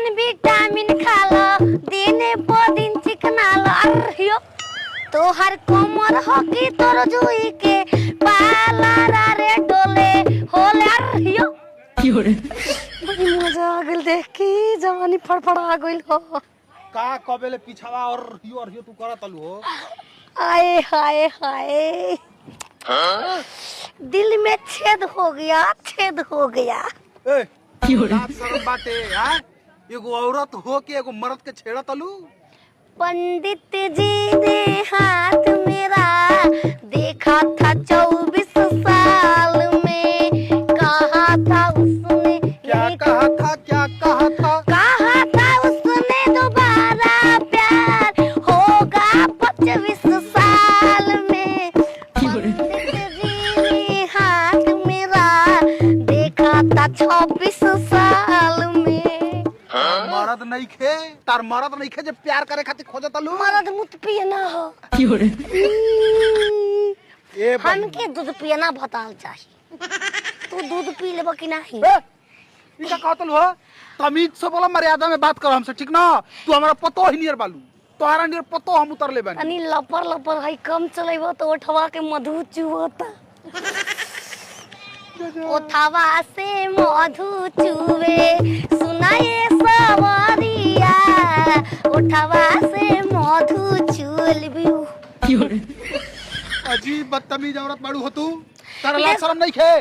दिन विटामिन खा लो, दिन पो दिन चिकना लो। अरे तो हर कोमर हो की तोर जुई के पाला रे डोले होले। अरे बड़ी मजा आ गइल देख के, जवानी फड़फड़ा गइल हो। का कबेले पिछावा और हियो तू करत अलू हो। आए हाय हाय, दिल में छेद हो गया, छेद हो गया। ए लाज शरम बाटे हां, एगो औरत हो के एगो मर्द के छेड़त अलू। पंडित जी ने हाथ मेरा देखा था 24 साल में, कहा था उसने। क्या कहा था, क्या कहा था? कहा था उसने दोबारा प्यार होगा 25 साल में। पंडित जी ने हाथ मेरा देखा था 26 साल में। मर्द नहीं खे, तार मर्द नहीं खे जे प्यार करे खातिर खोजत अलू। मर्द मुत पिए ना हो। ए हमके दूध पियना बताल चाहिए। तू दूध पी लेबो कि नहीं? ई का कहतल हो? तमीज से बोला, मर्यादा में बात कर हमसे, ठीक ना? तू हमारा पतो ही नियर बालू, तोहरा नियर पतो हम उतर ले बानी। तनी लपर लपर है कम चलेबो तो ओठवा के मधु चुवता। ओठवा से मधु चुवे सुनाए सवरिया, ओठवा से मधु चुलबियो। अजीब बदतमीज औरत बाड़ू हो तू, तारा लाज शरम नहीं खे?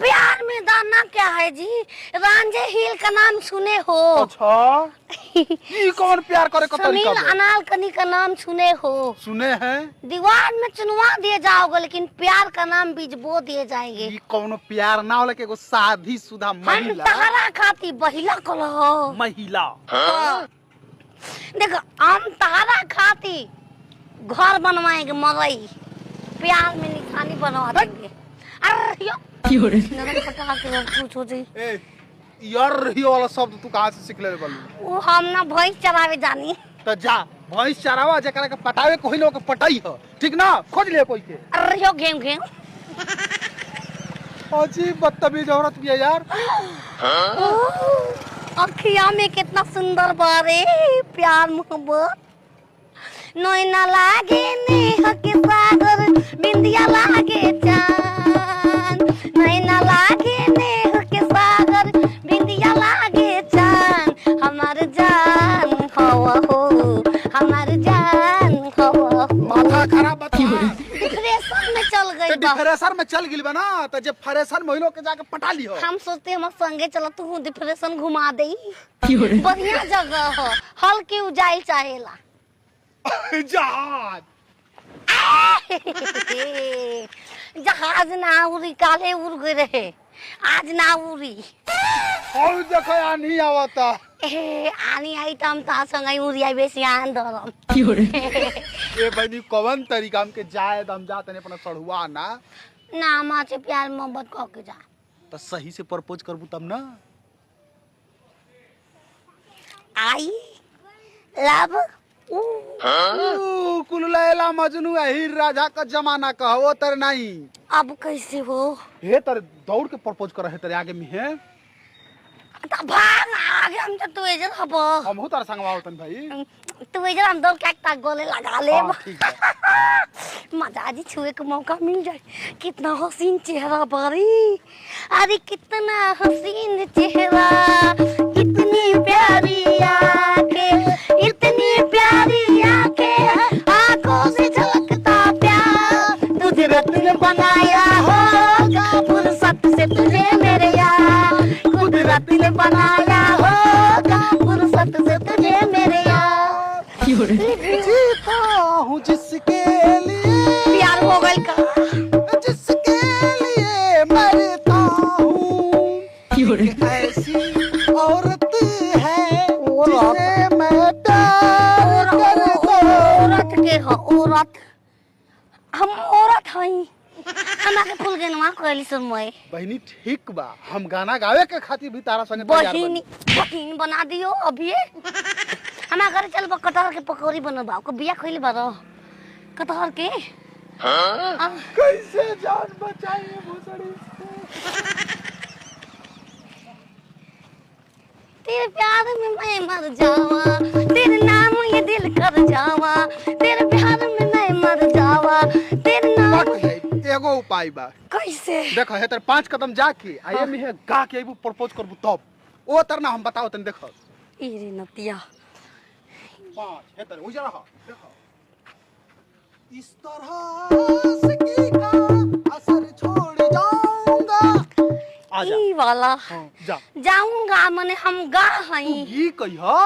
प्यार में दाना क्या है जी? रांझे हिल का नाम सुने हो? अच्छा, ई कौन प्यार करे का तरीका सुनील बा? अनालकनी का नाम सुने हो? सुने हैं। दीवार में चुनवा दिए जाओगे, लेकिन प्यार का नाम बीज बो दिए जाएंगे। ई कौनो प्यार ना होला के एगो शादीशुदा हम महिला। तहरा खाती बहिला कलो महिला देखो, हम तहरा खाती घर बनवाएंगे मरई, प्यार में निशानी बनवा देंगे। अरे नगन पटा के कुछ हो जाई। ए यार ही वाला शब्द तू कहां से सीख ले बालू? वो हम ना भैंस चरावे जानी। तो जा भैंस चरावा, जेकरा के पटावे कोई लोग के पटाई ह, ठीक ना? खोज ले कोई के। अरे घेम घेम अजीब बदतमीज औरत भी है यार। अखिया में कितना सुंदर बारे प्यार मोहब्बत। नैना लागे नेह के सागर, बिंदिया लागे चांद। नैना लागे नेह के सागर, बिंदिया लागे चांद। हमार जान हवा हो, हमार जान हवा हो। माथा खराब बता। डिप्रेशन में चल गई बा। डिप्रेशन में चल गिल बा ना, तो जब फ्रेशन महिला के जाके पटा लियो। हम सोचते हम संगे चला, तू डिप्रेशन घुमा दे। बढ़िया जगह हो, हल्की उजाइल चाहेला। जहाज जहाज ना उड़ी, काले उड़ गए रहे, आज ना उड़ी। और देखो आनी आवता। आनी आई तो हम ता संगे उड़ी आई बेसी आंदरम। ए बनी कौन तरीका हमके जाए हम जात ने अपना सड़ुआ ना ना मां से प्यार मोहब्बत क के जा। तो सही से प्रपोज करबू तब ना। आई लव कुल लैला मजनू हीर राजा का जमाना का हो तर नहीं। अब कैसे हो? हे तर दौड़ के प्रपोज कर है तेरे आगे में है। भाग आगे, हम तो तू इधर हबो। हम हो तार संगवा होतन भाई। तू इधर हम दो क्या गोले लगा ले। ठीक है। मजा जी छुए का मौका मिल जाए। कितना हसीन चेहरा बारी, अरे कितना हसीन चेहरा, कितनी प्यारी आंखें, इतनी प्यारी आंखें, आंखों से झलकता प्यार। कुदरत ने बनाया होगा फुर्सत से तुझे मेरे यार, कुदरत ने बनाया होगा फुर्सत से तुझे मेरे यार। जीता हूँ जिसके लिए, प्यार हो गई का, जिसके लिए मरता हूँ। ऐसी औरत है जिसे मैं प्यार करता हूँ। औरत के हो औरत, हम औरत हई। हमारे फूल के नवा कहली सुन मोए। बहनी ठीक बा, हम गाना गावे के खातिर भी तारा संगे तैयार बहिनी बानी। बहिन बना दियो अभी। हमारे घर चल कटहर के पकौड़ी बनबा, को बिया खइले बारो कटहर के। कैसे जान बचाइए भोसड़ी से? तेरे प्यार में मैं मर जावा, तेरे नाम ये दिल कर जावा, तेरे प्यार में मैं मर जावा, तेरे नाम। एगो उपाय बा। कैसे? देखो हे तर 5 कदम जाके आये में है गा के आइबू प्रपोज करबू तब ओ तर ना हम बताओ तन देखो। इरे नतिया 5 हे तर हो जा रहा देखो। इस तरह से की का असर छोड़ जाऊंगा। आजा ई वाला हां जा जाऊंगा मने हम गा हई। ई कहियो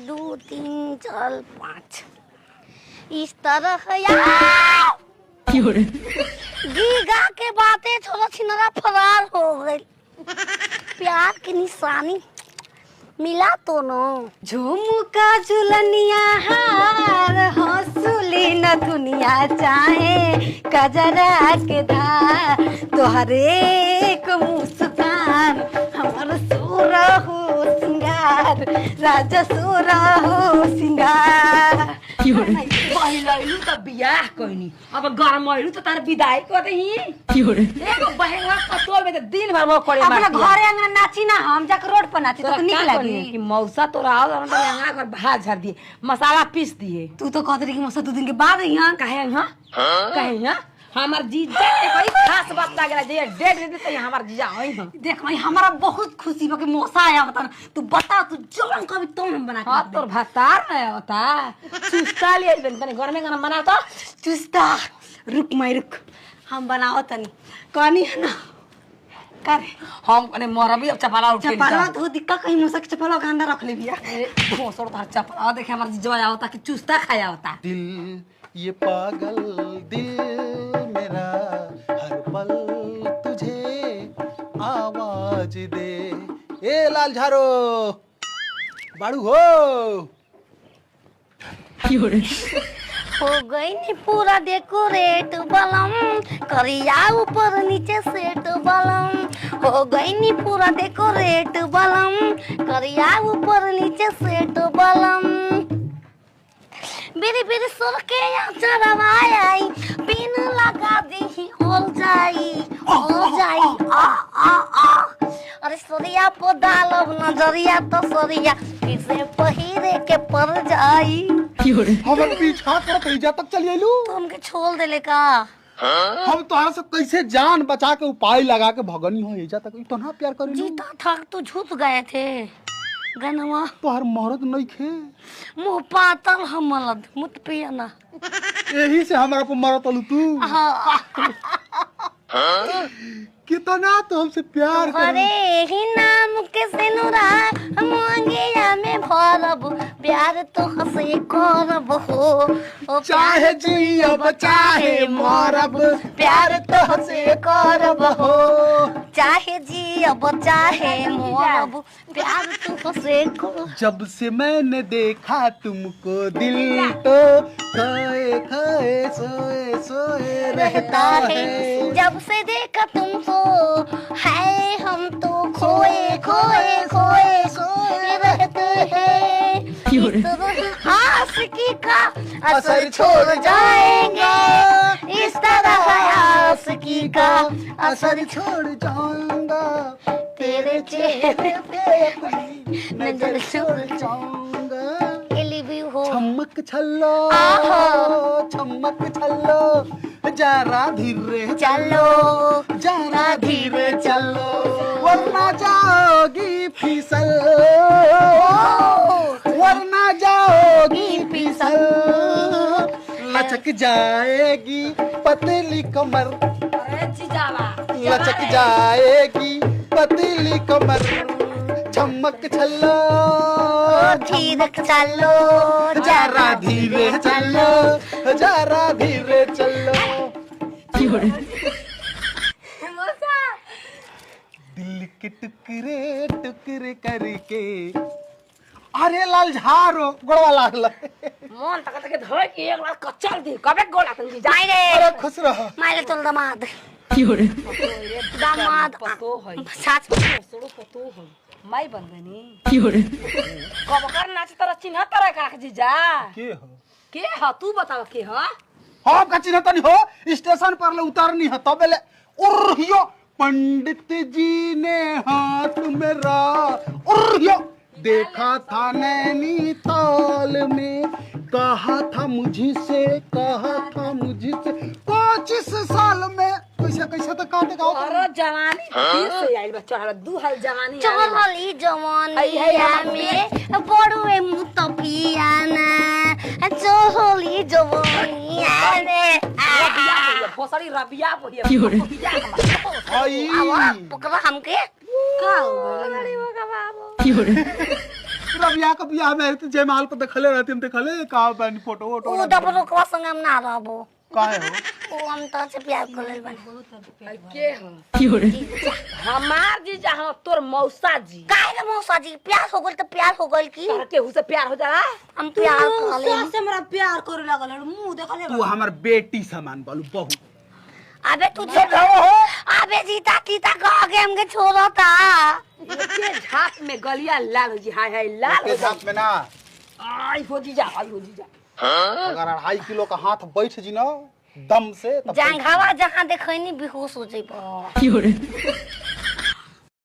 2 3 4 5 इस तरह यार गी गा के बातें थोड़ा छिनरा फरार हो गई। प्यार की निशानी मिला तो न। झुमका झुलनिया हार हंसुली न दुनिया चाहे कजरा के धार तोहरे एक मुस्कान हमर सोरा हो सिंगार राजा सोरा हो सिंगार। बहिलैलु त बियाह कइनी अब गरमैलु त तार विदाई करही एगो बहेवा पतोल में त दिन भर म करे अपना घरे अंगना नाची ना हम जाके रोड पर नाची तो निक लगी कि मौसा तोरा आओ त अंगना घर भात झर दिए मसाला पीस दिए। तू तो कहत रही कि मौसा 2 दिन के बाद यहाँ काहे कहे हमार जीजा के कोई खास बात लागला जे डेट दे त हमार जीजा होई हम। देख भाई हमारा बहुत खुशी बा कि मौसा आया बता तू बता तू जौन कभी तो हम बना के हां तोर भातार न होता चुस्ता ले तने घर में गाना बना तो चुस्ता रुक माई रुक हम बनाओ तनी कहानी है ना कर हम कने मरबी अब चपला उठे चपला तो दिक्कत कहीं मौसा के चपला का अंदर रख ले बिया भोसड़ तार चपला देखे हमार जीजा आवता कि चुस्ता खाया होता। दिल ये पागल दिल मेरा हर पल तुझे आवाज दे। ए लाल झारो बाड़ू हो गई नी पूरा डेकोरेट बलम करिया ऊपर नीचे सेट बलम हो गई नी पूरा डेकोरेट बलम करिया ऊपर नीचे सेट बलम बेरी बेरी सुर के यहाँ चढ़वाई पिन लगा दी हो जाई आ आ आ अरे सोरिया पो डालब नजरिया तो सोरिया फिर से पहिरे के पर जाई। हमर पीछा करत रही तक चली आइलू तो हमके छोड़ देले का हम तोहरा से कैसे जान बचा के उपाय लगा के भगनी हो एजा तक तो ना प्यार करी जीता ठग तो झूठ गए थे गनवा तोहर मरद नहीं खे मुंह पातल हमलद मुत पियना यही से हमरा पे मरत अलू तू कितना तो हमसे प्यार अरे ही नाम के सिनुरा मांगिया में भरब प्यार तो हसे करब हो चाहे जियब चाहे मरब प्यार तो हसे करब हो चाहे जियब चाहे मरब प्यार तो हसे करब। जब से मैंने देखा तुमको दिल तो खोए खोए सोए सोए रहता है। जब से देखा तुमको है हम तो खोए खोए खोए खोए रहते हैं आशिकी का असर छोड़ जाएंगे इस तरह आशिकी का असर छोड़ जाऊंगा तेरे चेहरे पे नजर छोड़ जाऊंगा। हो चमक छल्लो चमक छल्लो जरा धीरे चलो जरा धीरे चलो वरना जाओगी फिसल वरना जाओगी फिसल लचक जाएगी पतली कमर लचक जाएगी पतली कमर चमक छल्लो धीरे चलो जरा धीरे चलो जरा धीरे चलो। दिल के टुकड़े टुकड़े करके अरे लाल झारो गोड़वा लागल मन तक तक धोय के एक बार कचल दी कबे गोला तन जी जाई रे अरे खुश रहो माइले तोल दामाद दामाद पतो है साच सोड़ो पतो है माई बन गनी कब कर नाच तरह चिन्ह तरह का जीजा के ह तू बताओ के ह हम का चिन्ह तनी हो स्टेशन पर ले उतारनी है तबे ले उर्हियो पंडित जी ने हाथ मेरा और यो देखा था नैनीताल में, कहा था मुझसे 25 साल में। कैसे कैसे तो काटे गाओ अरे जवानी फिर से आइल बा चढ़ल दू हाल जवानी चढ़ली जवानिया में बड़ुए मुतफियाना चढ़ली जवानिया में भोसड़ी रबिया पहिया आई आवा पकड़ा हमके का हो गइल रबिया का बियाह में तो जयमाल पर देखले रहती, हम देखले का बन फोटो वोटो ओ दबरो को संग हम ना रहबो काहे हो ओ हम तो से प्यार करल बन के हो हमार जीजा हम तोर मौसा जी काहे रे मौसा जी प्यार हो गइल त प्यार हो गइल की तोर केहू से प्यार हो जाला हम प्यार करले से हमरा प्यार करे लागल मुंह देखले तू हमर बेटी समान बालू बहू। अबे तू अबे जीता तीता कह के हमके छोड़ता के झाप में गलिया लाल जी हाय हाय लाल के साथ में ना आई हो जीजा अगर 2.5 किलो का हाथ बैठ जी ना दम से तब जंघावा जहां देखैनी बेहोश हो जइबो